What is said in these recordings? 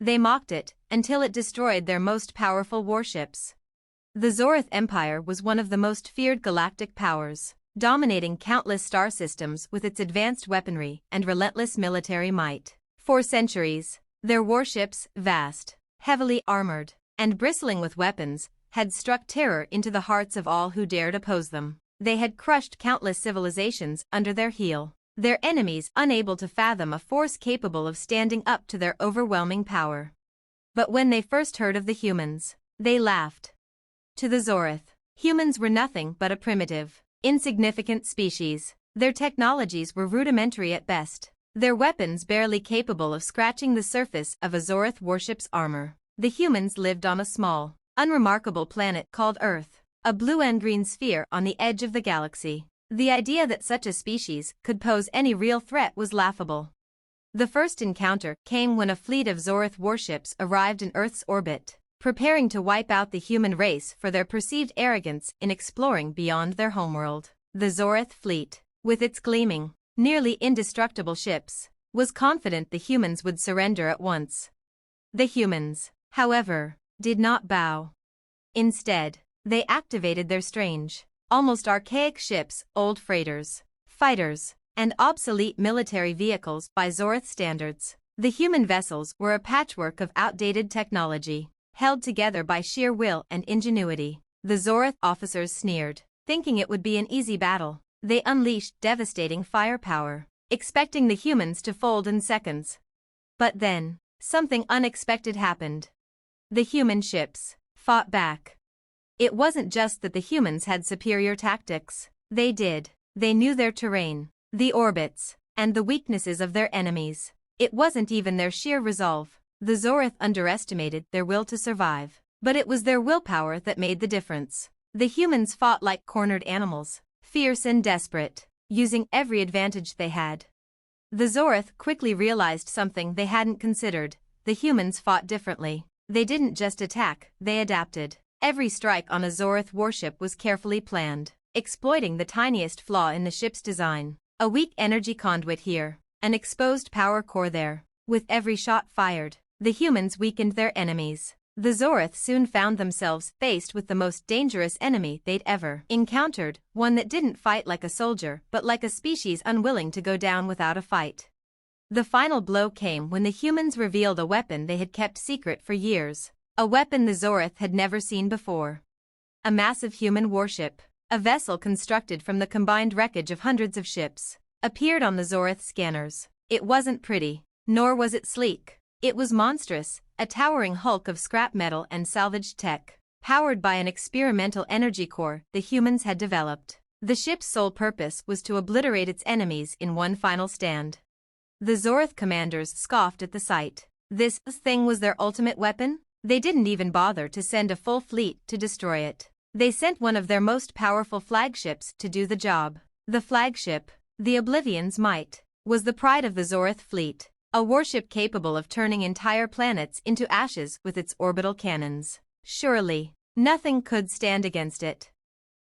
They mocked it, until it destroyed their most powerful warships. The Zorith Empire was one of the most feared galactic powers, dominating countless star systems with its advanced weaponry and relentless military might. For centuries, their warships, vast, heavily armored, and bristling with weapons, had struck terror into the hearts of all who dared oppose them. They had crushed countless civilizations under their heel, their enemies unable to fathom a force capable of standing up to their overwhelming power. But when they first heard of the humans, they laughed. To the Zorith, humans were nothing but a primitive, insignificant species. Their technologies were rudimentary at best, their weapons barely capable of scratching the surface of a Zorith warship's armor. The humans lived on a small, unremarkable planet called Earth, a blue and green sphere on the edge of the galaxy. The idea that such a species could pose any real threat was laughable. The first encounter came when a fleet of Zorith warships arrived in Earth's orbit, preparing to wipe out the human race for their perceived arrogance in exploring beyond their homeworld. The Zorith fleet, with its gleaming, nearly indestructible ships, was confident the humans would surrender at once. The humans, however, did not bow. Instead, they activated their strange, almost archaic ships, old freighters, fighters, and obsolete military vehicles by Zorith standards. The human vessels were a patchwork of outdated technology, held together by sheer will and ingenuity. The Zorith officers sneered, thinking it would be an easy battle. They unleashed devastating firepower, expecting the humans to fold in seconds. But then, something unexpected happened. The human ships fought back. It wasn't just that the humans had superior tactics. They knew their terrain, the orbits, and the weaknesses of their enemies. It wasn't even their sheer resolve. The Zorith underestimated their will to survive, but it was their willpower that made the difference. The humans fought like cornered animals, fierce and desperate, using every advantage they had. The Zorith quickly realized something they hadn't considered. The humans fought differently. They didn't just attack, they adapted. Every strike on a Zorith warship was carefully planned, exploiting the tiniest flaw in the ship's design. A weak energy conduit here, an exposed power core there. With every shot fired, the humans weakened their enemies. The Zorith soon found themselves faced with the most dangerous enemy they'd ever encountered, one that didn't fight like a soldier but like a species unwilling to go down without a fight. The final blow came when the humans revealed a weapon they had kept secret for years, a weapon the Zorith had never seen before. A massive human warship, a vessel constructed from the combined wreckage of hundreds of ships, appeared on the Zorith scanners. It wasn't pretty, nor was it sleek. It was monstrous, a towering hulk of scrap metal and salvaged tech, powered by an experimental energy core the humans had developed. The ship's sole purpose was to obliterate its enemies in one final stand. The Zorith commanders scoffed at the sight. This thing was their ultimate weapon? They didn't even bother to send a full fleet to destroy it. They sent one of their most powerful flagships to do the job. The flagship, the Oblivion's Might, was the pride of the Zorith fleet, a warship capable of turning entire planets into ashes with its orbital cannons. Surely, nothing could stand against it.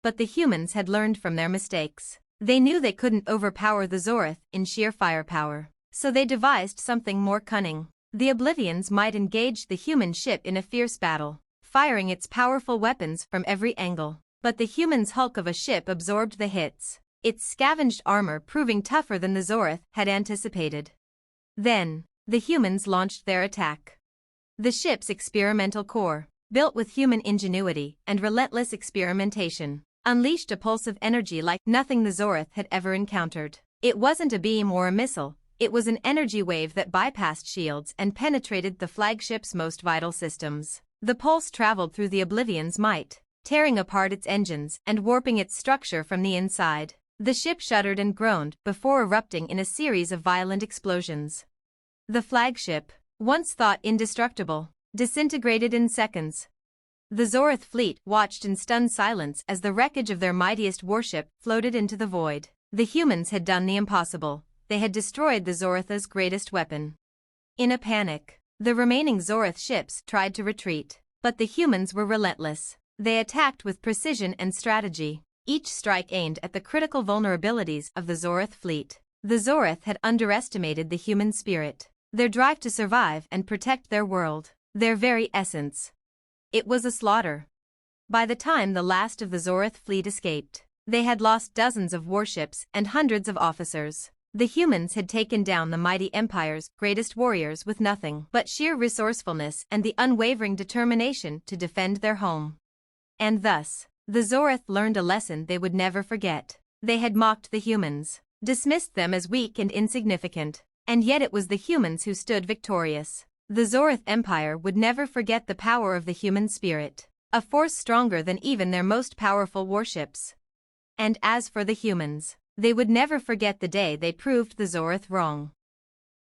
But the humans had learned from their mistakes. They knew they couldn't overpower the Zorith in sheer firepower, so they devised something more cunning. The Oblivion's Might engaged the human ship in a fierce battle, firing its powerful weapons from every angle. But the human's hulk of a ship absorbed the hits, its scavenged armor proving tougher than the Zorith had anticipated. Then, the humans launched their attack. The ship's experimental core, built with human ingenuity and relentless experimentation, unleashed a pulse of energy like nothing the Zorith had ever encountered. It wasn't a beam or a missile, it was an energy wave that bypassed shields and penetrated the flagship's most vital systems. The pulse traveled through the Oblivion's Might, tearing apart its engines and warping its structure from the inside. The ship shuddered and groaned before erupting in a series of violent explosions. The flagship, once thought indestructible, disintegrated in seconds. The Zorith fleet watched in stunned silence as the wreckage of their mightiest warship floated into the void. The humans had done the impossible. They had destroyed the Zorith's greatest weapon. In a panic, the remaining Zorith ships tried to retreat, but the humans were relentless. They attacked with precision and strategy, each strike aimed at the critical vulnerabilities of the Zorith fleet. The Zorith had underestimated the human spirit. their drive to survive and protect their world, their very essence. It was a slaughter. By the time the last of the Zorith fleet escaped, they had lost dozens of warships and hundreds of officers. The humans had taken down the mighty Empire's greatest warriors with nothing but sheer resourcefulness and the unwavering determination to defend their home. And thus, the Zorith learned a lesson they would never forget. They had mocked the humans, dismissed them as weak and insignificant, and yet it was the humans who stood victorious. The Zorith Empire would never forget the power of the human spirit, a force stronger than even their most powerful warships. And as for the humans, they would never forget the day they proved the Zorith wrong.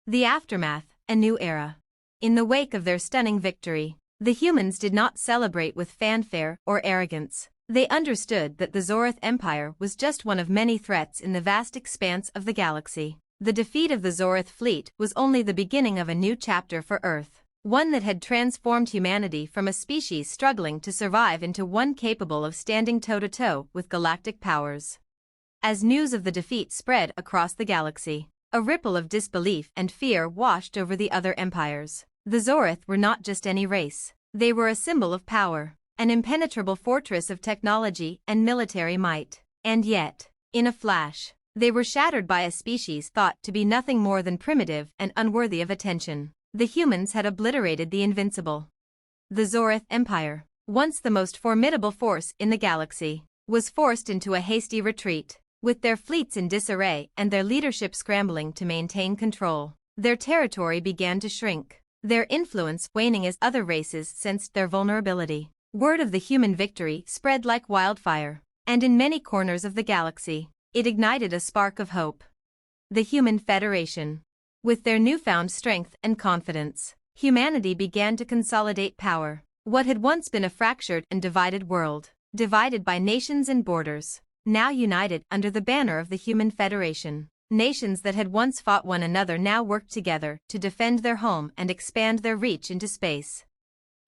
The aftermath, a new era. In the wake of their stunning victory, the humans did not celebrate with fanfare or arrogance. They understood that the Zorith Empire was just one of many threats in the vast expanse of the galaxy. The defeat of the Zorith fleet was only the beginning of a new chapter for Earth, one that had transformed humanity from a species struggling to survive into one capable of standing toe-to-toe with galactic powers. As news of the defeat spread across the galaxy, a ripple of disbelief and fear washed over the other empires. The Zorith were not just any race, they were a symbol of power, an impenetrable fortress of technology and military might. And yet, in a flash, they were shattered by a species thought to be nothing more than primitive and unworthy of attention. The humans had obliterated the invincible. The Zorith Empire, once the most formidable force in the galaxy, was forced into a hasty retreat, with their fleets in disarray and their leadership scrambling to maintain control. Their territory began to shrink, their influence waning as other races sensed their vulnerability. Word of the human victory spread like wildfire, and in many corners of the galaxy, it ignited a spark of hope. The Human Federation. With their newfound strength and confidence, humanity began to consolidate power. What had once been a fractured and divided world, divided by nations and borders, now united under the banner of the Human Federation. Nations that had once fought one another now worked together to defend their home and expand their reach into space.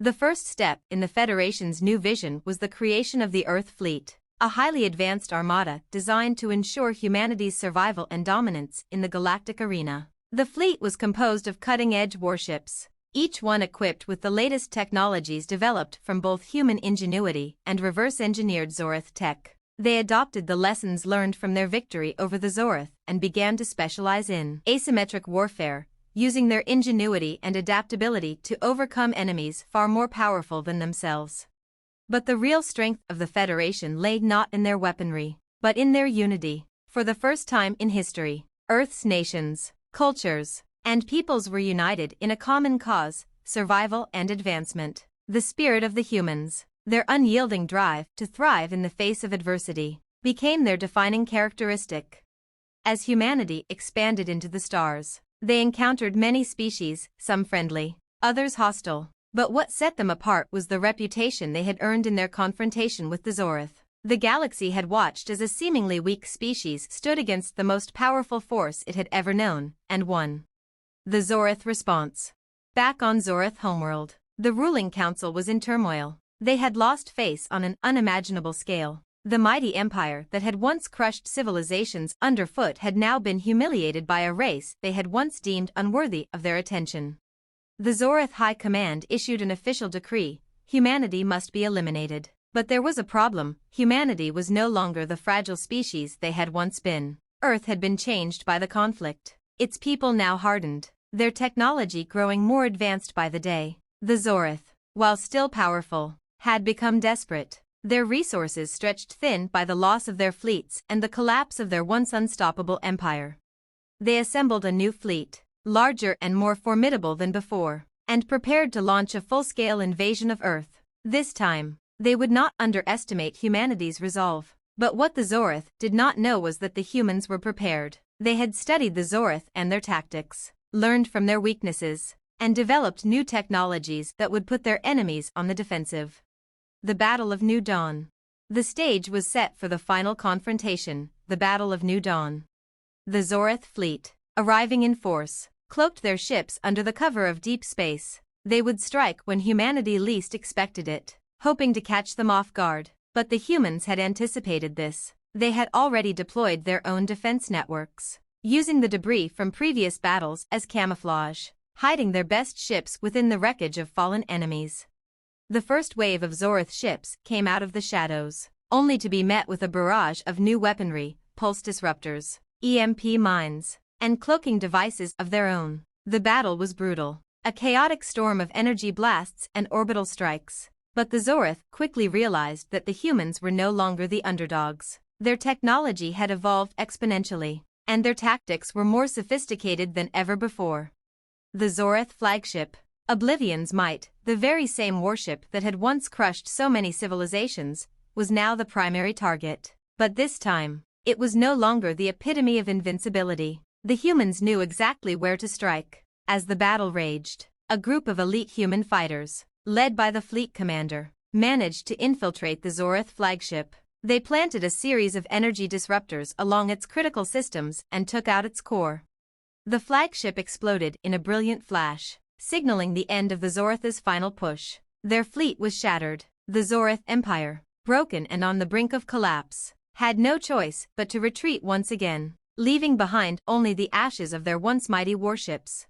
The first step in the Federation's new vision was the creation of the Earth Fleet, a highly advanced armada designed to ensure humanity's survival and dominance in the galactic arena. The fleet was composed of cutting-edge warships, each one equipped with the latest technologies developed from both human ingenuity and reverse-engineered Zorith tech. They adopted the lessons learned from their victory over the Zorith and began to specialize in asymmetric warfare, using their ingenuity and adaptability to overcome enemies far more powerful than themselves. But the real strength of the Federation lay not in their weaponry, but in their unity. For the first time in history, Earth's nations, cultures, and peoples were united in a common cause, survival and advancement. The spirit of the humans, their unyielding drive to thrive in the face of adversity, became their defining characteristic. As humanity expanded into the stars, they encountered many species, some friendly, others hostile. But what set them apart was the reputation they had earned in their confrontation with the Zorith. The galaxy had watched as a seemingly weak species stood against the most powerful force it had ever known, and won. The Zorith response. Back on Zorith homeworld, the ruling council was in turmoil. They had lost face on an unimaginable scale. The mighty empire that had once crushed civilizations underfoot had now been humiliated by a race they had once deemed unworthy of their attention. The Zorith High Command issued an official decree: humanity must be eliminated. But there was a problem: humanity was no longer the fragile species they had once been. Earth had been changed by the conflict. Its people now hardened, their technology growing more advanced by the day. The Zorith, while still powerful, had become desperate, their resources stretched thin by the loss of their fleets and the collapse of their once unstoppable empire. They assembled a new fleet, larger and more formidable than before, and prepared to launch a full-scale invasion of Earth. This time, they would not underestimate humanity's resolve. But what the Zorith did not know was that the humans were prepared. They had studied the Zorith and their tactics, learned from their weaknesses, and developed new technologies that would put their enemies on the defensive. The Battle of New Dawn. The stage was set for the final confrontation, the Battle of New Dawn. The Zorith fleet, arriving in force, cloaked their ships under the cover of deep space. They would strike when humanity least expected it, hoping to catch them off guard. But the humans had anticipated this. They had already deployed their own defense networks, using the debris from previous battles as camouflage. hiding their best ships within the wreckage of fallen enemies. The first wave of Zorith ships came out of the shadows, only to be met with a barrage of new weaponry, pulse disruptors, EMP mines, and cloaking devices of their own. The battle was brutal, a chaotic storm of energy blasts and orbital strikes. But the Zorith quickly realized that the humans were no longer the underdogs. Their technology had evolved exponentially, and their tactics were more sophisticated than ever before. The Zorith flagship, Oblivion's Might, the very same warship that had once crushed so many civilizations, was now the primary target. But this time, it was no longer the epitome of invincibility. The humans knew exactly where to strike. As the battle raged, a group of elite human fighters, led by the fleet commander, managed to infiltrate the Zorith flagship. They planted a series of energy disruptors along its critical systems and took out its core. The flagship exploded in a brilliant flash, signaling the end of the Zorith's final push. Their fleet was shattered. The Zorith Empire, broken and on the brink of collapse, had no choice but to retreat once again, leaving behind only the ashes of their once mighty warships.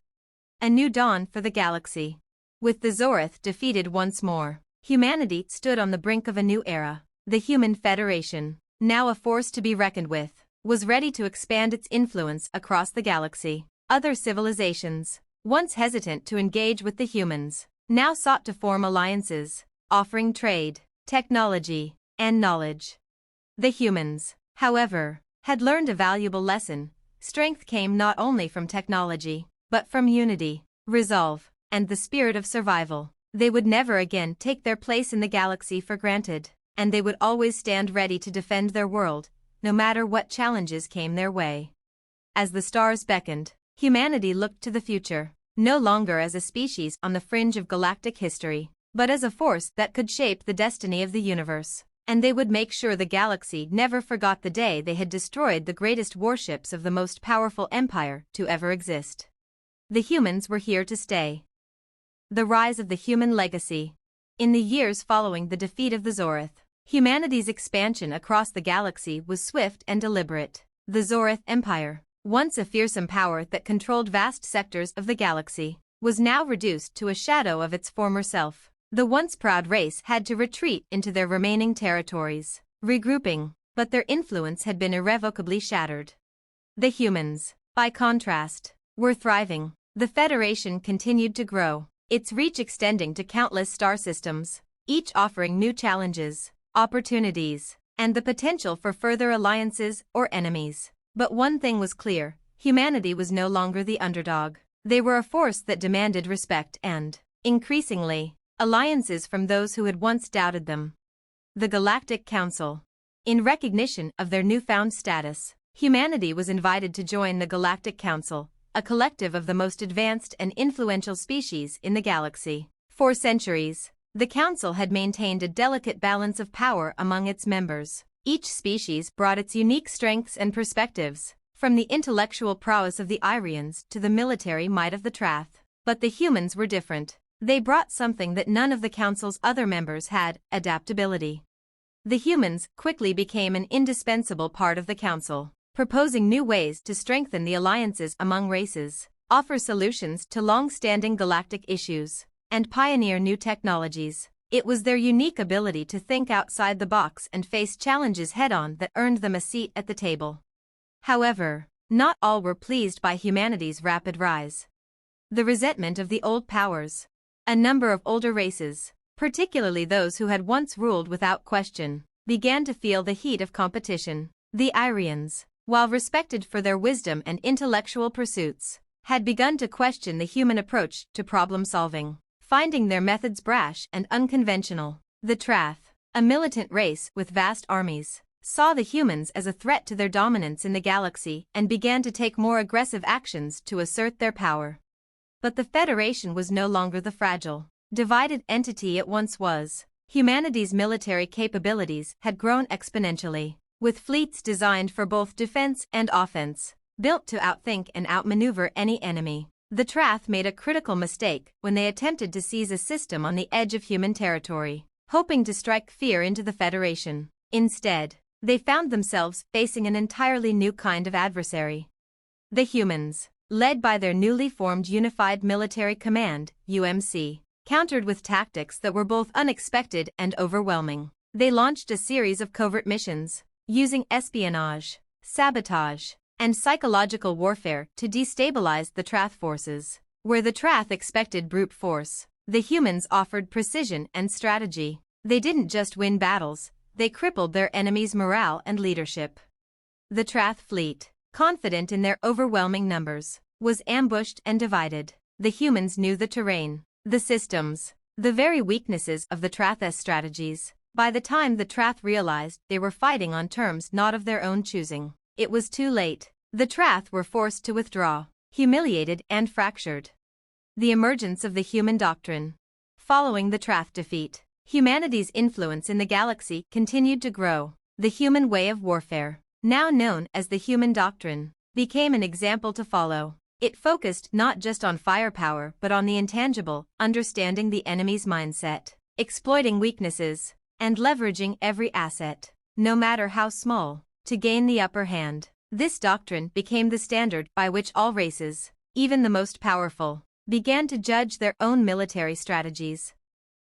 A new dawn for the galaxy. With the Zorith defeated once more, humanity stood on the brink of a new era. The Human Federation, now a force to be reckoned with, was ready to expand its influence across the galaxy. Other civilizations, once hesitant to engage with the humans, now sought to form alliances, offering trade, technology, and knowledge. The humans, however, had learned a valuable lesson. Strength came not only from technology, but from unity, resolve, and the spirit of survival. They would never again take their place in the galaxy for granted, and they would always stand ready to defend their world, no matter what challenges came their way. As the stars beckoned, humanity looked to the future, no longer as a species on the fringe of galactic history, but as a force that could shape the destiny of the universe. And they would make sure the galaxy never forgot the day they had destroyed the greatest warships of the most powerful empire to ever exist. The humans were here to stay. The rise of the human legacy. In the years following the defeat of the Zorith, humanity's expansion across the galaxy was swift and deliberate. The Zorith Empire, once a fearsome power that controlled vast sectors of the galaxy, was now reduced to a shadow of its former self. The once proud race had to retreat into their remaining territories, regrouping, but their influence had been irrevocably shattered. The humans, by contrast, were thriving. The Federation continued to grow, its reach extending to countless star systems, each offering new challenges, opportunities, and the potential for further alliances or enemies. But one thing was clear: humanity was no longer the underdog. They were a force that demanded respect and, increasingly, alliances from those who had once doubted them. The Galactic Council. In recognition of their newfound status, humanity was invited to join the Galactic Council, a collective of the most advanced and influential species in the galaxy. For centuries, the Council had maintained a delicate balance of power among its members. Each species brought its unique strengths and perspectives, from the intellectual prowess of the Irians to the military might of the Trath. But the humans were different. They brought something that none of the Council's other members had: adaptability. The humans quickly became an indispensable part of the Council, proposing new ways to strengthen the alliances among races, offer solutions to long-standing galactic issues, and pioneer new technologies. It was their unique ability to think outside the box and face challenges head-on that earned them a seat at the table. However, not all were pleased by humanity's rapid rise. The resentment of the old powers. A number of older races, particularly those who had once ruled without question, began to feel the heat of competition. The Irians, while respected for their wisdom and intellectual pursuits, had begun to question the human approach to problem-solving, finding their methods brash and unconventional. The Trath, a militant race with vast armies, saw the humans as a threat to their dominance in the galaxy and began to take more aggressive actions to assert their power. But the Federation was no longer the fragile, divided entity it once was. Humanity's military capabilities had grown exponentially, with fleets designed for both defense and offense, built to outthink and outmaneuver any enemy. The Trath made a critical mistake when they attempted to seize a system on the edge of human territory, hoping to strike fear into the Federation. Instead, they found themselves facing an entirely new kind of adversary. The humans, led by their newly formed Unified Military Command, UMC, countered with tactics that were both unexpected and overwhelming. They launched a series of covert missions, using espionage, sabotage, and psychological warfare to destabilize the Trath forces. Where the Trath expected brute force, the humans offered precision and strategy. They didn't just win battles, they crippled their enemies' morale and leadership. The Trath fleet, confident in their overwhelming numbers, was ambushed and divided. The humans knew the terrain, the systems, the very weaknesses of the Trath's strategies. By the time the Trath realized they were fighting on terms not of their own choosing, it was too late. The Trath were forced to withdraw, humiliated and fractured. The emergence of the human doctrine. Following the Trath defeat, humanity's influence in the galaxy continued to grow. The human way of warfare, now known as the human doctrine, became an example to follow. It focused not just on firepower but on the intangible, understanding the enemy's mindset, exploiting weaknesses, and leveraging every asset, no matter how small, to gain the upper hand. This doctrine became the standard by which all races, even the most powerful, began to judge their own military strategies.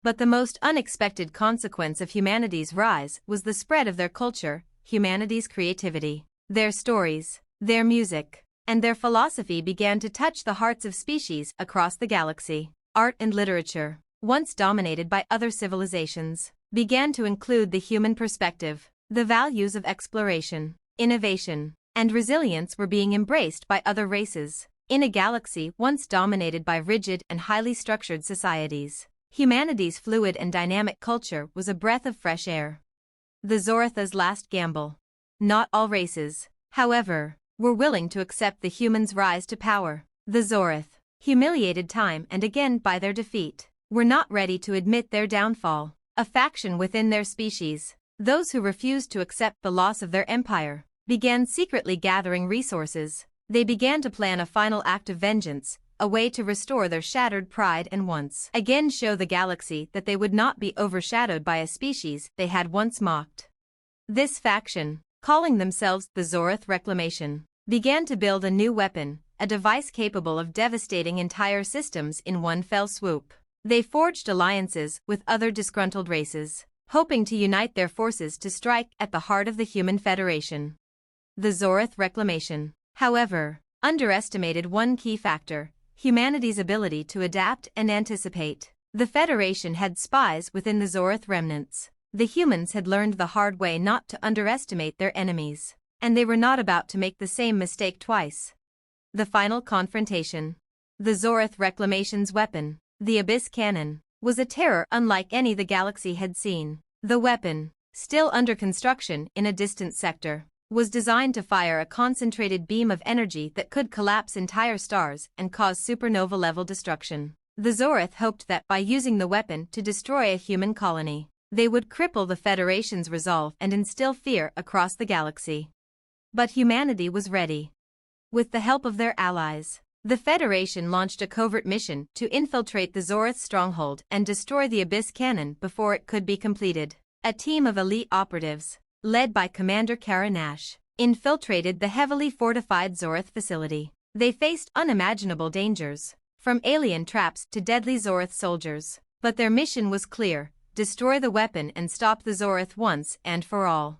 But the most unexpected consequence of humanity's rise was the spread of their culture, humanity's creativity. Their stories, their music, and their philosophy began to touch the hearts of species across the galaxy. Art and literature, once dominated by other civilizations, began to include the human perspective. The values of exploration, innovation, and resilience were being embraced by other races. In a galaxy once dominated by rigid and highly structured societies, humanity's fluid and dynamic culture was a breath of fresh air. The Zoratha's last gamble. Not all races, however, were willing to accept the humans' rise to power. The Zorath, humiliated time and again by their defeat, were not ready to admit their downfall. A faction within their species, those who refused to accept the loss of their empire, began secretly gathering resources. They began to plan a final act of vengeance, a way to restore their shattered pride and once again show the galaxy that they would not be overshadowed by a species they had once mocked. This faction, calling themselves the Zorath Reclamation, began to build a new weapon, a device capable of devastating entire systems in one fell swoop. They forged alliances with other disgruntled races, hoping to unite their forces to strike at the heart of the human federation. The Zorath Reclamation, however, underestimated one key factor: humanity's ability to adapt and anticipate. The Federation had spies within the Zorath remnants. The humans had learned the hard way not to underestimate their enemies, and they were not about to make the same mistake twice. The final confrontation. The Zorath Reclamation's weapon, the Abyss Cannon, was a terror unlike any the galaxy had seen. The weapon, still under construction in a distant sector, was designed to fire a concentrated beam of energy that could collapse entire stars and cause supernova-level destruction. The Zorath hoped that by using the weapon to destroy a human colony, they would cripple the Federation's resolve and instill fear across the galaxy. But humanity was ready. With the help of their allies, the Federation launched a covert mission to infiltrate the Zorath stronghold and destroy the Abyss Cannon before it could be completed. A team of elite operatives, led by Commander Kara Nash, infiltrated the heavily fortified Zorath facility. They faced unimaginable dangers, from alien traps to deadly Zorath soldiers. But their mission was clear: destroy the weapon and stop the Zorath once and for all.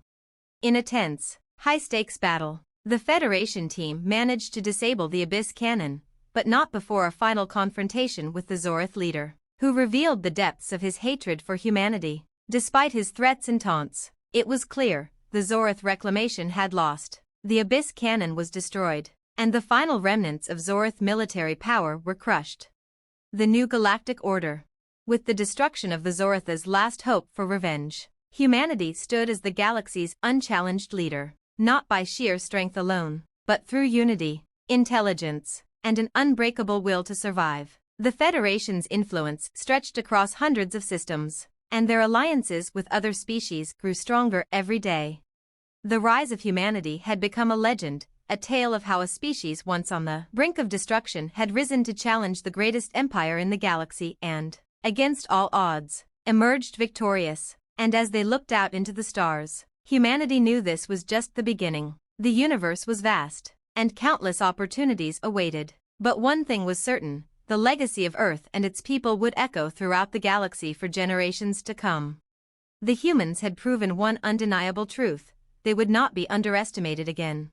In a tense, high-stakes battle, the Federation team managed to disable the Abyss Cannon, but not before a final confrontation with the Zorath leader, who revealed the depths of his hatred for humanity. Despite his threats and taunts, it was clear the Zorath Reclamation had lost. The Abyss Cannon was destroyed, and the final remnants of Zorath military power were crushed. The new galactic order. With the destruction of the Zoratha's last hope for revenge, humanity stood as the galaxy's unchallenged leader. Not by sheer strength alone, but through unity, intelligence, and an unbreakable will to survive. The Federation's influence stretched across hundreds of systems, and their alliances with other species grew stronger every day. The rise of humanity had become a legend, a tale of how a species once on the brink of destruction had risen to challenge the greatest empire in the galaxy and, against all odds, emerged victorious. And as they looked out into the stars, humanity knew this was just the beginning. The universe was vast, and countless opportunities awaited. But one thing was certain: the legacy of Earth and its people would echo throughout the galaxy for generations to come. The humans had proven one undeniable truth: they would not be underestimated again.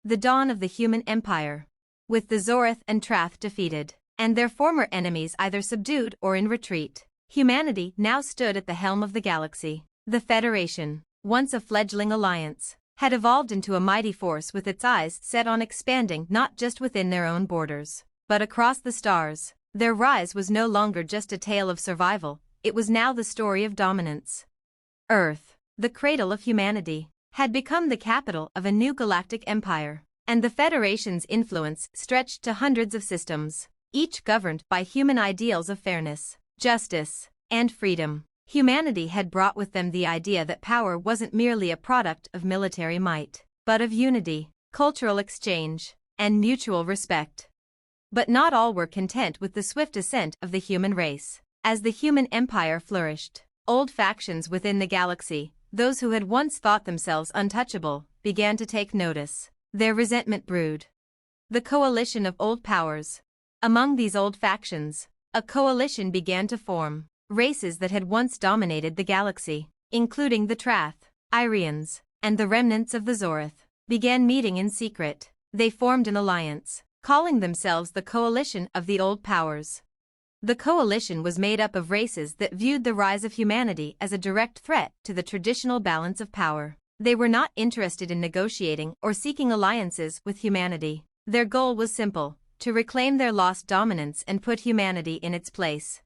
The dawn of the human empire. With the Zorth and Trath defeated, and their former enemies either subdued or in retreat, humanity now stood at the helm of the galaxy. The Federation, once a fledgling alliance, had evolved into a mighty force with its eyes set on expanding not just within their own borders, but across the stars. Their rise was no longer just a tale of survival, it was now the story of dominance. Earth, the cradle of humanity, had become the capital of a new galactic empire, and the Federation's influence stretched to hundreds of systems, each governed by human ideals of fairness, justice, and freedom. Humanity had brought with them the idea that power wasn't merely a product of military might, but of unity, cultural exchange, and mutual respect. But not all were content with the swift ascent of the human race. As the human empire flourished, old factions within the galaxy, those who had once thought themselves untouchable, began to take notice. Their resentment brewed. The coalition of old powers. Among these old factions, a coalition began to form. Races that had once dominated the galaxy, including the Trath, Irians, and the remnants of the Zorth, began meeting in secret. They formed an alliance, calling themselves the Coalition of the Old Powers. The coalition was made up of races that viewed the rise of humanity as a direct threat to the traditional balance of power. They were not interested in negotiating or seeking alliances with humanity. Their goal was simple: to reclaim their lost dominance and put humanity in its place.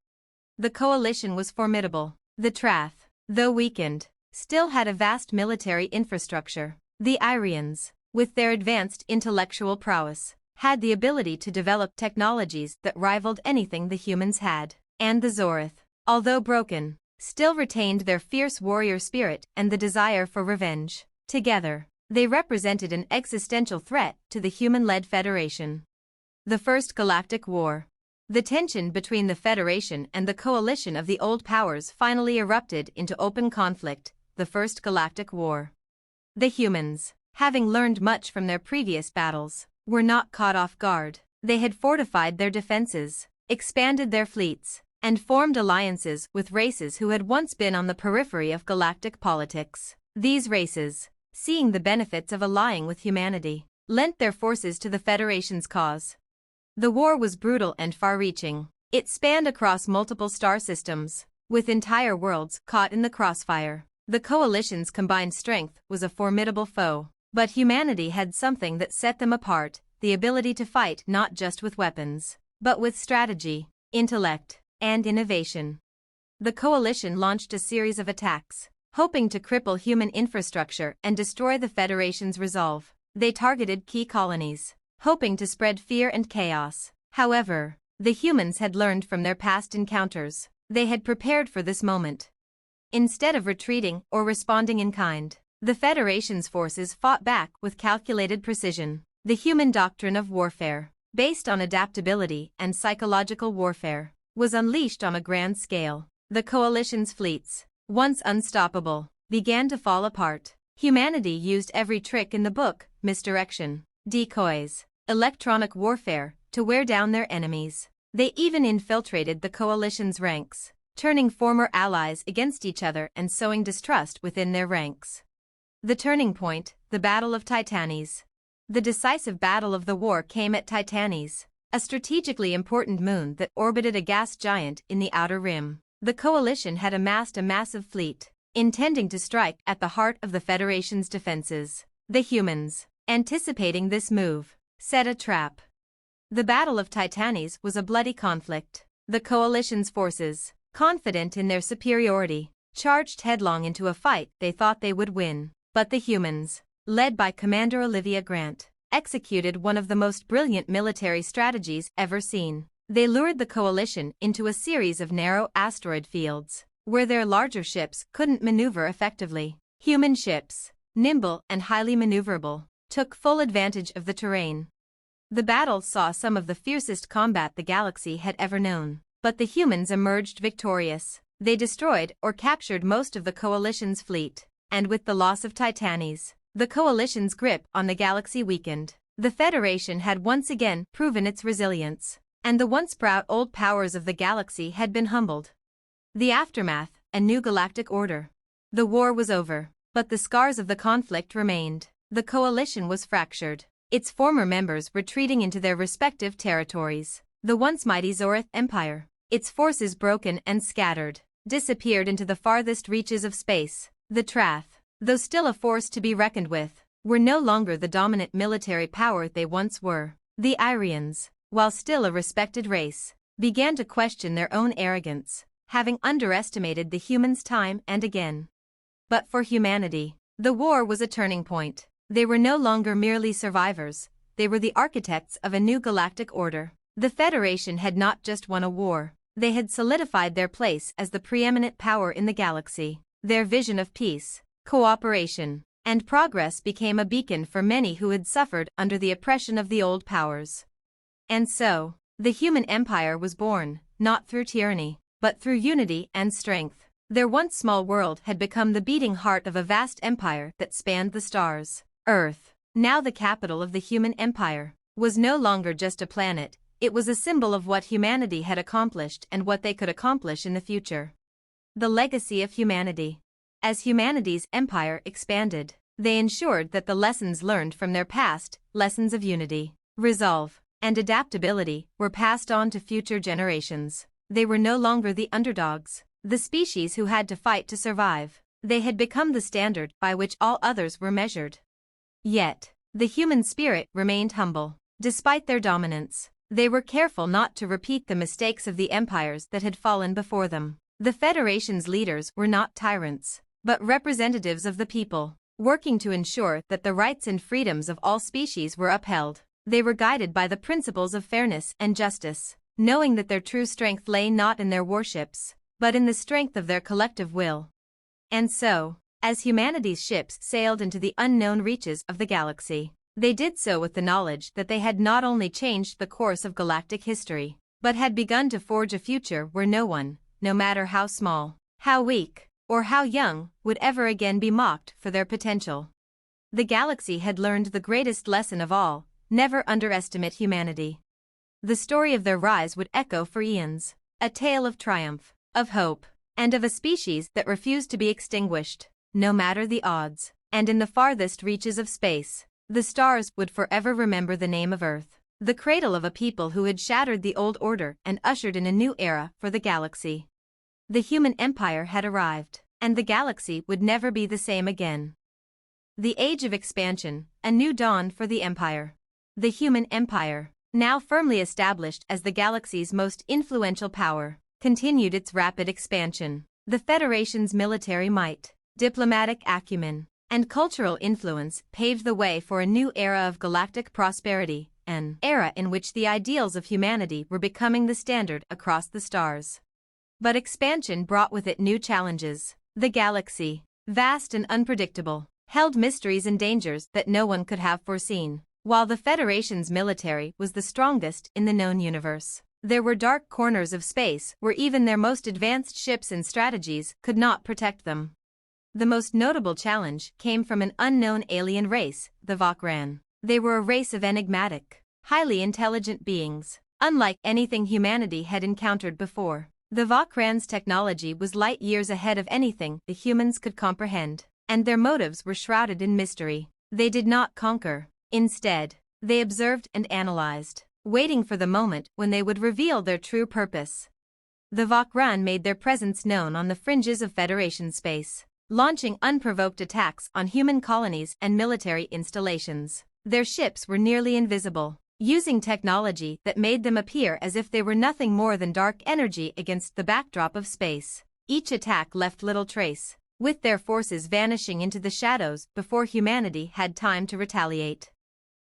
The coalition was formidable. The Trath, though weakened, still had a vast military infrastructure. The Irians, with their advanced intellectual prowess, had the ability to develop technologies that rivaled anything the humans had. And the Zorth, although broken, still retained their fierce warrior spirit and the desire for revenge. Together, they represented an existential threat to the human-led Federation. The First Galactic War. The tension between the Federation and the coalition of the old powers finally erupted into open conflict, the First Galactic War. The humans, having learned much from their previous battles, were not caught off guard. They had fortified their defenses, expanded their fleets, and formed alliances with races who had once been on the periphery of galactic politics. These races, seeing the benefits of allying with humanity, lent their forces to the Federation's cause. The war was brutal and far-reaching. It spanned across multiple star systems, with entire worlds caught in the crossfire. The coalition's combined strength was a formidable foe, but humanity had something that set them apart: the ability to fight not just with weapons, but with strategy, intellect, and innovation. The coalition launched a series of attacks, hoping to cripple human infrastructure and destroy the Federation's resolve. They targeted key colonies, hoping to spread fear and chaos. However, the humans had learned from their past encounters. They had prepared for this moment. Instead of retreating or responding in kind, the Federation's forces fought back with calculated precision. The human doctrine of warfare, based on adaptability and psychological warfare, was unleashed on a grand scale. The coalition's fleets, once unstoppable, began to fall apart. Humanity used every trick in the book: misdirection, decoys, electronic warfare, to wear down their enemies. They even infiltrated the coalition's ranks, turning former allies against each other and sowing distrust within their ranks. The turning point, the Battle of Titanes. The decisive battle of the war came at Titanes, a strategically important moon that orbited a gas giant in the outer rim. The coalition had amassed a massive fleet, intending to strike at the heart of the Federation's defenses. The humans, anticipating this move, set a trap. The Battle of Titanes was a bloody conflict. The coalition's forces, confident in their superiority, charged headlong into a fight they thought they would win. But the humans, led by Commander Olivia Grant, executed one of the most brilliant military strategies ever seen. They lured the coalition into a series of narrow asteroid fields, where their larger ships couldn't maneuver effectively. Human ships, nimble and highly maneuverable, took full advantage of the terrain. The battle saw some of the fiercest combat the galaxy had ever known, but the humans emerged victorious. They destroyed or captured most of the coalition's fleet, and with the loss of Titanes, the coalition's grip on the galaxy weakened. The Federation had once again proven its resilience, and the once proud old powers of the galaxy had been humbled. The aftermath, a new galactic order. The war was over, but the scars of the conflict remained. The coalition was fractured, its former members retreating into their respective territories. The once mighty Zorith Empire, its forces broken and scattered, disappeared into the farthest reaches of space. The Trath, though still a force to be reckoned with, were no longer the dominant military power they once were. The Irians, while still a respected race, began to question their own arrogance, having underestimated the humans time and again. But for humanity, the war was a turning point. They were no longer merely survivors, they were the architects of a new galactic order. The Federation had not just won a war, they had solidified their place as the preeminent power in the galaxy. Their vision of peace, cooperation, and progress became a beacon for many who had suffered under the oppression of the old powers. And so, the human empire was born, not through tyranny, but through unity and strength. Their once small world had become the beating heart of a vast empire that spanned the stars. Earth, now the capital of the human empire, was no longer just a planet, it was a symbol of what humanity had accomplished and what they could accomplish in the future. The legacy of humanity. As humanity's empire expanded, they ensured that the lessons learned from their past, lessons of unity, resolve, and adaptability, were passed on to future generations. They were no longer the underdogs, the species who had to fight to survive. They had become the standard by which all others were measured. Yet, the human spirit remained humble. Despite their dominance, they were careful not to repeat the mistakes of the empires that had fallen before them. The Federation's leaders were not tyrants, but representatives of the people, working to ensure that the rights and freedoms of all species were upheld. They were guided by the principles of fairness and justice, knowing that their true strength lay not in their warships, but in the strength of their collective will. And so, as humanity's ships sailed into the unknown reaches of the galaxy, they did so with the knowledge that they had not only changed the course of galactic history, but had begun to forge a future where no one, no matter how small, how weak, or how young, would ever again be mocked for their potential. The galaxy had learned the greatest lesson of all: never underestimate humanity. The story of their rise would echo for eons, a tale of triumph, of hope, and of a species that refused to be extinguished, no matter the odds. And in the farthest reaches of space, the stars would forever remember the name of Earth, the cradle of a people who had shattered the old order and ushered in a new era for the galaxy. The human empire had arrived, and the galaxy would never be the same again. The age of expansion, a new dawn for the empire. The human empire, now firmly established as the galaxy's most influential power, continued its rapid expansion. The Federation's military might, diplomatic acumen, and cultural influence paved the way for a new era of galactic prosperity, an era in which the ideals of humanity were becoming the standard across the stars. But expansion brought with it new challenges. The galaxy, vast and unpredictable, held mysteries and dangers that no one could have foreseen. While the Federation's military was the strongest in the known universe, there were dark corners of space where even their most advanced ships and strategies could not protect them. The most notable challenge came from an unknown alien race, the Vokran. They were a race of enigmatic, highly intelligent beings, unlike anything humanity had encountered before. The Vokran's technology was light years ahead of anything the humans could comprehend, and their motives were shrouded in mystery. They did not conquer. Instead, they observed and analyzed, waiting for the moment when they would reveal their true purpose. The Vokran made their presence known on the fringes of Federation space, launching unprovoked attacks on human colonies and military installations. Their ships were nearly invisible, using technology that made them appear as if they were nothing more than dark energy against the backdrop of space. Each attack left little trace, with their forces vanishing into the shadows before humanity had time to retaliate.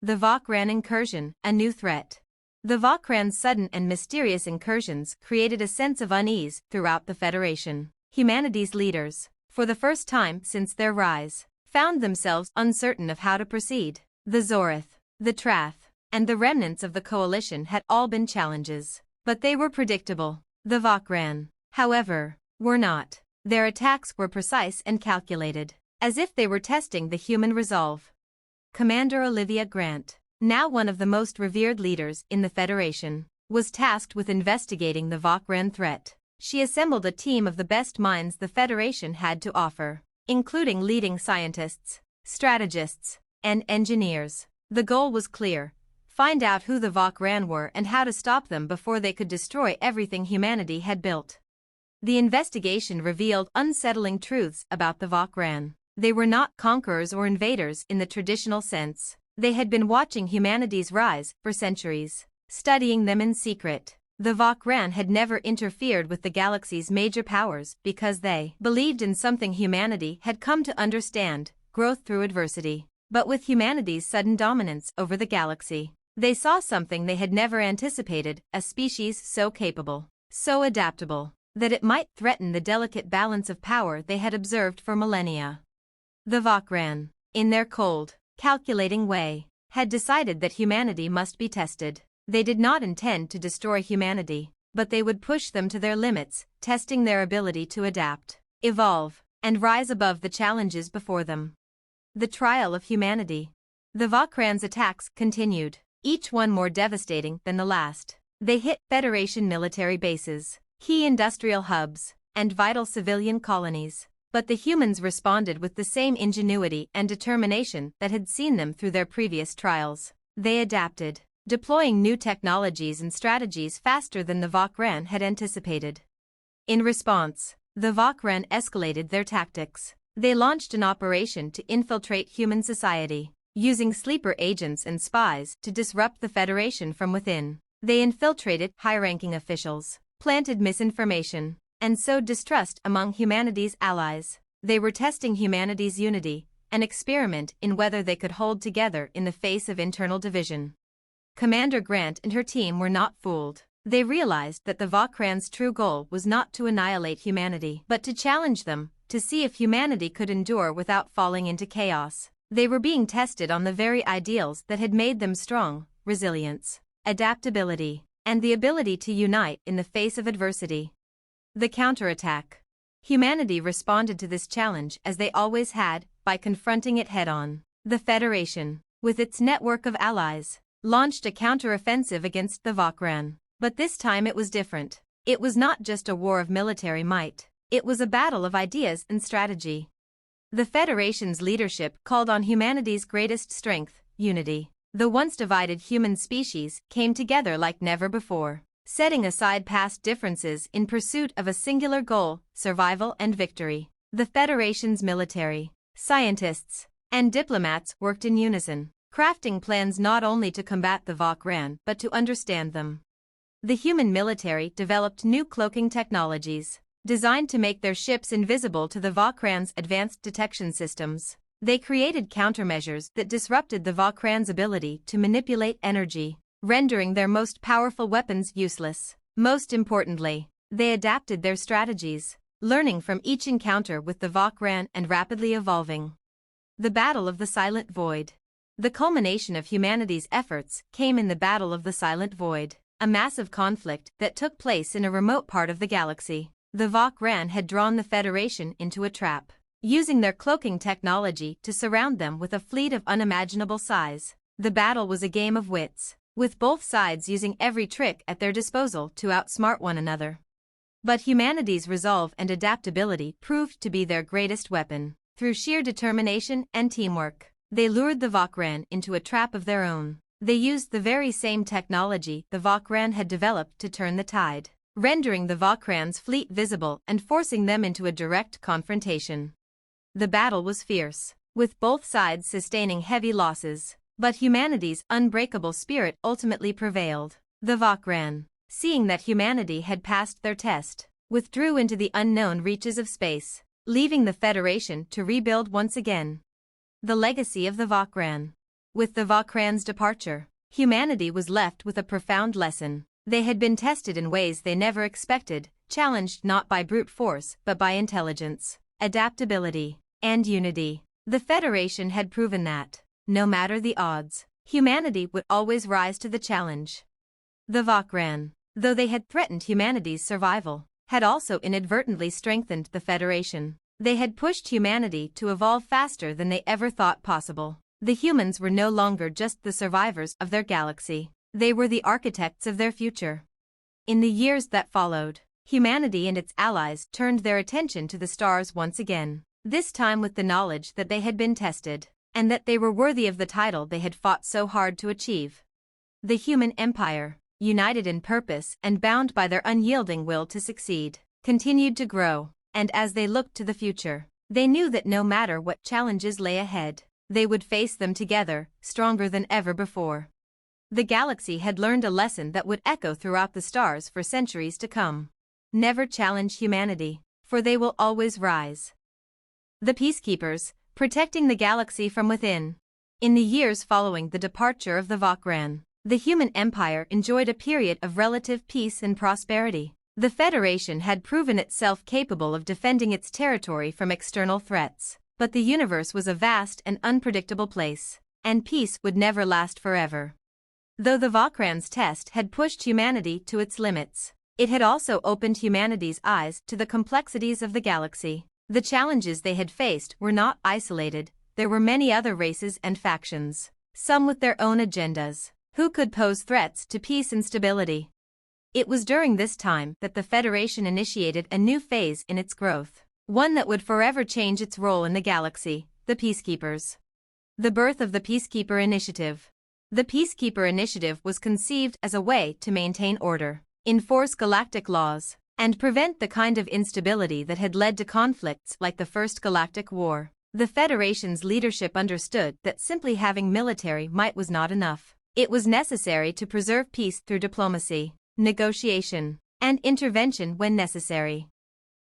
The Vokran incursion, a new threat. The Vokran's sudden and mysterious incursions created a sense of unease throughout the Federation. Humanity's leaders, for the first time since their rise, found themselves uncertain of how to proceed. The Zorith, the Trath, and the remnants of the coalition had all been challenges, but they were predictable. The Vokran, however, were not. Their attacks were precise and calculated, as if they were testing the human resolve. Commander Olivia Grant, now one of the most revered leaders in the Federation, was tasked with investigating the Vokran threat. She assembled a team of the best minds the Federation had to offer, including leading scientists, strategists, and engineers. The goal was clear: find out who the Vokran were and how to stop them before they could destroy everything humanity had built. The investigation revealed unsettling truths about the Vokran. They were not conquerors or invaders in the traditional sense. They had been watching humanity's rise for centuries, studying them in secret. The Vokran had never interfered with the galaxy's major powers because they believed in something humanity had come to understand: growth through adversity. But with humanity's sudden dominance over the galaxy, they saw something they had never anticipated: a species so capable, so adaptable, that it might threaten the delicate balance of power they had observed for millennia. The Vokran, in their cold, calculating way, had decided that humanity must be tested. They did not intend to destroy humanity, but they would push them to their limits, testing their ability to adapt, evolve, and rise above the challenges before them. The trial of humanity. The Vokran's attacks continued, each one more devastating than the last. They hit Federation military bases, key industrial hubs, and vital civilian colonies. But the humans responded with the same ingenuity and determination that had seen them through their previous trials. They adapted, deploying new technologies and strategies faster than the Vokran had anticipated. In response, the Vokran escalated their tactics. They launched an operation to infiltrate human society, using sleeper agents and spies to disrupt the Federation from within. They infiltrated high-ranking officials, planted misinformation, and sowed distrust among humanity's allies. They were testing humanity's unity, an experiment in whether they could hold together in the face of internal division. Commander Grant and her team were not fooled. They realized that the Vokran's true goal was not to annihilate humanity, but to challenge them, to see if humanity could endure without falling into chaos. They were being tested on the very ideals that had made them strong: resilience, adaptability, and the ability to unite in the face of adversity. The counterattack. Humanity responded to this challenge as they always had, by confronting it head-on. The Federation, with its network of allies, launched a counteroffensive against the Vokran. But this time it was different. It was not just a war of military might. It was a battle of ideas and strategy. The Federation's leadership called on humanity's greatest strength: unity. The once divided human species came together like never before, setting aside past differences in pursuit of a singular goal: survival and victory. The Federation's military, scientists, and diplomats worked in unison, crafting plans not only to combat the Vokran but to understand them. The human military developed new cloaking technologies, designed to make their ships invisible to the Vokran's advanced detection systems. They created countermeasures that disrupted the Vokran's ability to manipulate energy, rendering their most powerful weapons useless. Most importantly, they adapted their strategies, learning from each encounter with the Vokran and rapidly evolving. The Battle of the Silent Void. The culmination of humanity's efforts came in the Battle of the Silent Void, a massive conflict that took place in a remote part of the galaxy. The Vokran had drawn the Federation into a trap, using their cloaking technology to surround them with a fleet of unimaginable size. The battle was a game of wits, with both sides using every trick at their disposal to outsmart one another. But humanity's resolve and adaptability proved to be their greatest weapon. Through sheer determination and teamwork, they lured the Vokran into a trap of their own. They used the very same technology the Vokran had developed to turn the tide, rendering the Vokran's fleet visible and forcing them into a direct confrontation. The battle was fierce, with both sides sustaining heavy losses, but humanity's unbreakable spirit ultimately prevailed. The Vokran, seeing that humanity had passed their test, withdrew into the unknown reaches of space, leaving the Federation to rebuild once again. The legacy of the Vokran. With the Vokran's departure, humanity was left with a profound lesson. They had been tested in ways they never expected, challenged not by brute force but by intelligence, adaptability, and unity. The Federation had proven that, no matter the odds, humanity would always rise to the challenge. The Vokran, though they had threatened humanity's survival, had also inadvertently strengthened the Federation. They had pushed humanity to evolve faster than they ever thought possible. The humans were no longer just the survivors of their galaxy. They were the architects of their future. In the years that followed, humanity and its allies turned their attention to the stars once again, this time with the knowledge that they had been tested, and that they were worthy of the title they had fought so hard to achieve. The human empire, united in purpose and bound by their unyielding will to succeed, continued to grow, and as they looked to the future, they knew that no matter what challenges lay ahead, they would face them together, stronger than ever before. The galaxy had learned a lesson that would echo throughout the stars for centuries to come. Never challenge humanity, for they will always rise. The Peacekeepers, protecting the galaxy from within. In the years following the departure of the Vokran, the human empire enjoyed a period of relative peace and prosperity. The Federation had proven itself capable of defending its territory from external threats, but the universe was a vast and unpredictable place, and peace would never last forever. Though the Vokran's test had pushed humanity to its limits, it had also opened humanity's eyes to the complexities of the galaxy. The challenges they had faced were not isolated. There were many other races and factions, some with their own agendas, who could pose threats to peace and stability. It was during this time that the Federation initiated a new phase in its growth, one that would forever change its role in the galaxy: the Peacekeepers. The birth of the Peacekeeper Initiative. The Peacekeeper Initiative was conceived as a way to maintain order, enforce galactic laws, and prevent the kind of instability that had led to conflicts like the First Galactic War. The Federation's leadership understood that simply having military might was not enough. It was necessary to preserve peace through diplomacy, negotiation, and intervention when necessary.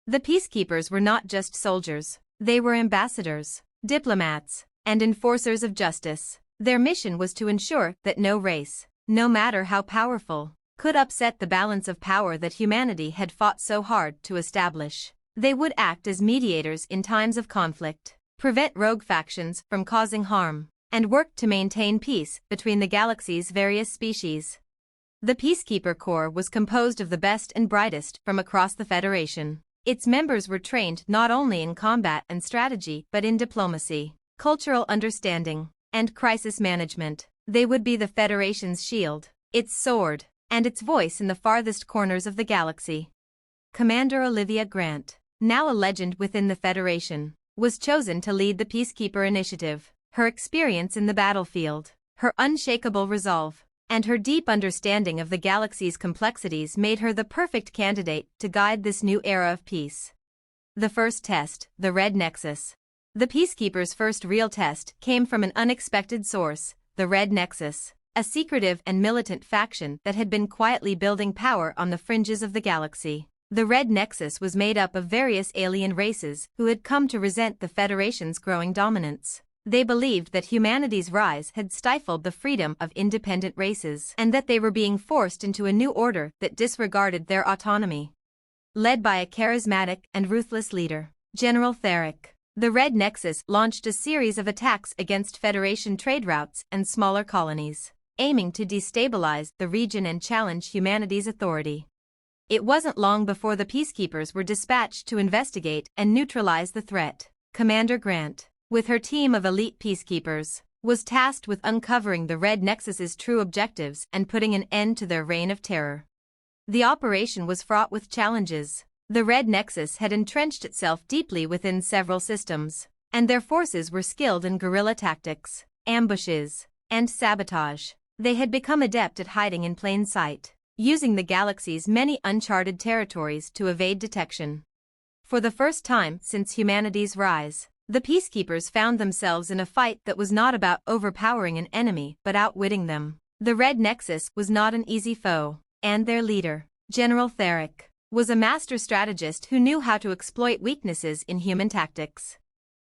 The Peacekeepers were not just soldiers, they were ambassadors, diplomats, and enforcers of justice. Their mission was to ensure that no race, no matter how powerful, could upset the balance of power that humanity had fought so hard to establish. They would act as mediators in times of conflict, prevent rogue factions from causing harm, and work to maintain peace between the galaxy's various species. The Peacekeeper Corps was composed of the best and brightest from across the Federation. Its members were trained not only in combat and strategy but in diplomacy, cultural understanding, and crisis management. They would be the Federation's shield, its sword, and its voice in the farthest corners of the galaxy. Commander Olivia Grant, now a legend within the Federation, was chosen to lead the Peacekeeper Initiative. Her experience in the battlefield, her unshakable resolve, and her deep understanding of the galaxy's complexities made her the perfect candidate to guide this new era of peace. The first test, the Red Nexus. The Peacekeepers' first real test came from an unexpected source: the Red Nexus, a secretive and militant faction that had been quietly building power on the fringes of the galaxy. The Red Nexus was made up of various alien races who had come to resent the Federation's growing dominance. They believed that humanity's rise had stifled the freedom of independent races and that they were being forced into a new order that disregarded their autonomy. Led by a charismatic and ruthless leader, General Theric, the Red Nexus launched a series of attacks against Federation trade routes and smaller colonies, aiming to destabilize the region and challenge humanity's authority. It wasn't long before the Peacekeepers were dispatched to investigate and neutralize the threat. Commander Grant, with her team of elite Peacekeepers, was tasked with uncovering the Red Nexus's true objectives and putting an end to their reign of terror. The operation was fraught with challenges. The Red Nexus had entrenched itself deeply within several systems, and their forces were skilled in guerrilla tactics, ambushes, and sabotage. They had become adept at hiding in plain sight, using the galaxy's many uncharted territories to evade detection. For the first time since humanity's rise, the Peacekeepers found themselves in a fight that was not about overpowering an enemy but outwitting them. The Red Nexus was not an easy foe, and their leader, General Theric, was a master strategist who knew how to exploit weaknesses in human tactics.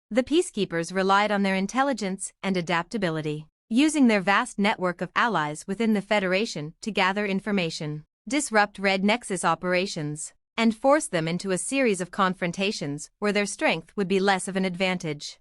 The Peacekeepers relied on their intelligence and adaptability, using their vast network of allies within the Federation to gather information, disrupt Red Nexus operations, and force them into a series of confrontations where their strength would be less of an advantage.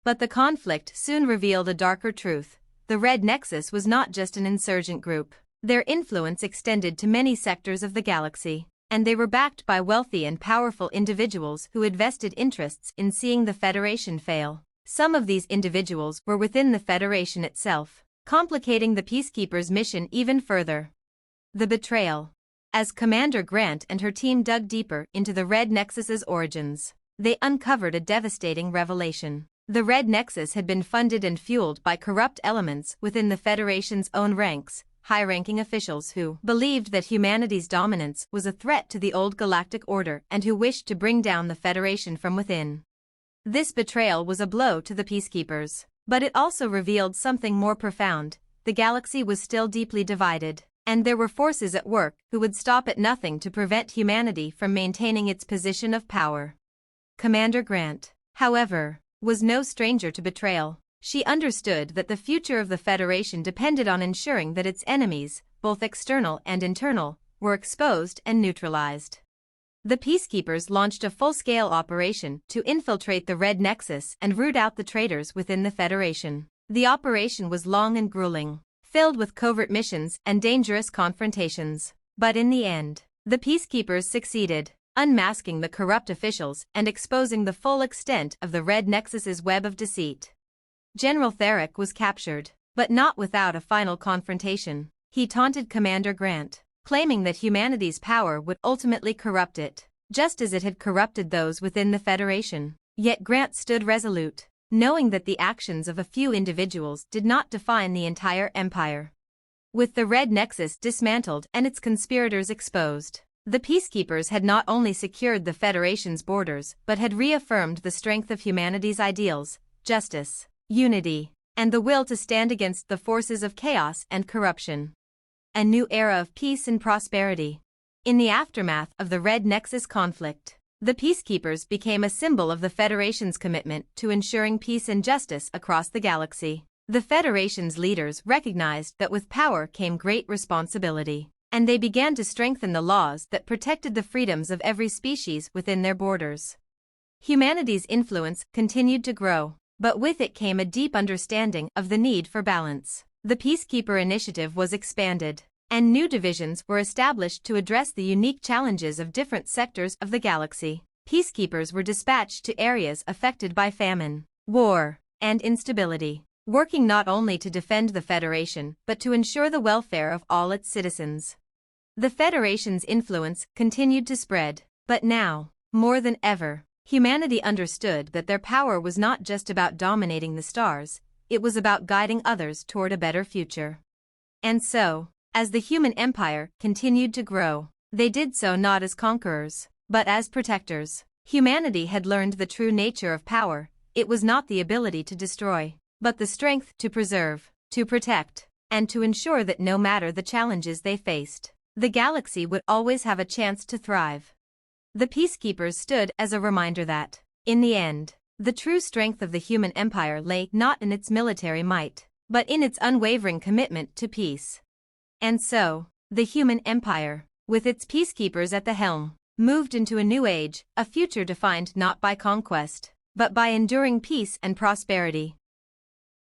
But the conflict soon revealed a darker truth: the Red Nexus was not just an insurgent group. Their influence extended to many sectors of the galaxy, and they were backed by wealthy and powerful individuals who had vested interests in seeing the Federation fail. Some of these individuals were within the Federation itself, complicating the Peacekeepers' mission even further. The betrayal. As Commander Grant and her team dug deeper into the Red Nexus's origins, they uncovered a devastating revelation. The Red Nexus had been funded and fueled by corrupt elements within the Federation's own ranks, high-ranking officials who believed that humanity's dominance was a threat to the old galactic order and who wished to bring down the Federation from within. This betrayal was a blow to the Peacekeepers, but it also revealed something more profound. The galaxy was still deeply divided, and there were forces at work who would stop at nothing to prevent humanity from maintaining its position of power. Commander Grant, however, was no stranger to betrayal. She understood that the future of the Federation depended on ensuring that its enemies, both external and internal, were exposed and neutralized. The Peacekeepers launched a full-scale operation to infiltrate the Red Nexus and root out the traitors within the Federation. The operation was long and grueling, filled with covert missions and dangerous confrontations. But in the end, the Peacekeepers succeeded, unmasking the corrupt officials and exposing the full extent of the Red Nexus's web of deceit. General Theric was captured, but not without a final confrontation. He taunted Commander Grant, claiming that humanity's power would ultimately corrupt it, just as it had corrupted those within the Federation. Yet Grant stood resolute, knowing that the actions of a few individuals did not define the entire empire. With the Red Nexus dismantled and its conspirators exposed, the Peacekeepers had not only secured the Federation's borders but had reaffirmed the strength of humanity's ideals, justice, unity, and the will to stand against the forces of chaos and corruption. A new era of peace and prosperity. In the aftermath of the Red Nexus conflict, the Peacekeepers became a symbol of the Federation's commitment to ensuring peace and justice across the galaxy. The Federation's leaders recognized that with power came great responsibility, and they began to strengthen the laws that protected the freedoms of every species within their borders. Humanity's influence continued to grow, but with it came a deep understanding of the need for balance. The Peacekeeper Initiative was expanded, and new divisions were established to address the unique challenges of different sectors of the galaxy. Peacekeepers were dispatched to areas affected by famine, war, and instability, working not only to defend the Federation but to ensure the welfare of all its citizens. The Federation's influence continued to spread, but now, more than ever, humanity understood that their power was not just about dominating the stars, it was about guiding others toward a better future. And so, as the human empire continued to grow, they did so not as conquerors, but as protectors. Humanity had learned the true nature of power. It was not the ability to destroy, but the strength to preserve, to protect, and to ensure that no matter the challenges they faced, the galaxy would always have a chance to thrive. The Peacekeepers stood as a reminder that, in the end, the true strength of the human empire lay not in its military might, but in its unwavering commitment to peace. And so, the human empire, with its peacekeepers at the helm, moved into a new age, a future defined not by conquest, but by enduring peace and prosperity.